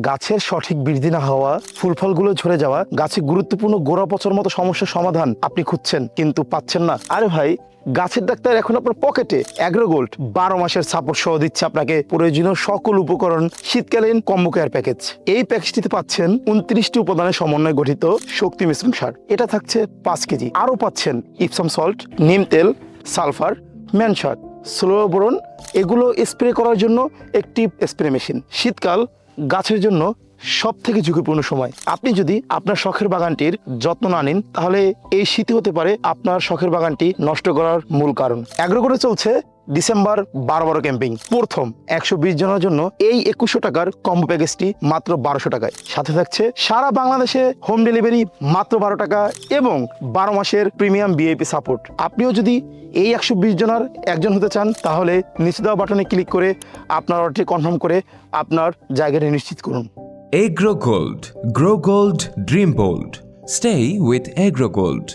গাছের সঠিক বৃদ্ধি না হওয়া, ফুল ফলগুলো ঝরে যাওয়া, গাছে গুরুত্বপূর্ণ গোড়া পচার মতো সমস্যার সমাধান আপনি খুঁজছেন কিন্তু পাচ্ছেন না। আরে ভাই, গাছের ডাক্তার এখন আপনার পকেটে। অ্যাগ্রোগোল্ড 12 মাসের সাপোর্ট সহ দিচ্ছে আপনাকে প্রয়োজনীয় সকল উপকরণ, শীতকালীন কম্বো কেয়ার প্যাকেজ। এই প্যাকেজটিতে পাচ্ছেন 29টি উপাদানের সমন্বয়ে গঠিত শক্তি মিশ্রণ সার। এটা থাকছে 5 কেজি। আরও পাচ্ছেন ইপসাম সল্ট, নিম তেল, সালফার, ম্যানসার, স্লো বোরন। এগুলো স্প্রে করার জন্য একটি স্প্রে মেশিন। শীতকাল গাছের জন্য সব থেকে ঝুঁকিপূর্ণ সময়। আপনি যদি আপনার শখের বাগানটির যত্ন না নিন, তাহলে এই শীতই হতে পারে আপনার শখের বাগানটি নষ্ট করার মূল কারণ। অ্যাগ্রোগোল্ডে চলছে ডিসেম্বর 12 ক্যাম্পিং। প্রথম 120 জনের জন্য এই 2100 টাকার কম্বো প্যাকেজটি মাত্র 1200 টাকায়। সাথে থাকছে সারা বাংলাদেশে হোম ডেলিভারি মাত্র 12 টাকা এবং 12 মাসের প্রিমিয়াম ভিআইপি সাপোর্ট। আপনিও যদি এই 120 জনের একজন হতে চান, তাহলে নিচে দেওয়া বাটনে ক্লিক করে আপনার অর্ডারটি কনফার্ম করে আপনার জায়গাটি নিশ্চিত করুন। Agro Gold. Grow Gold, Dream Bold. Stay with Agro Gold.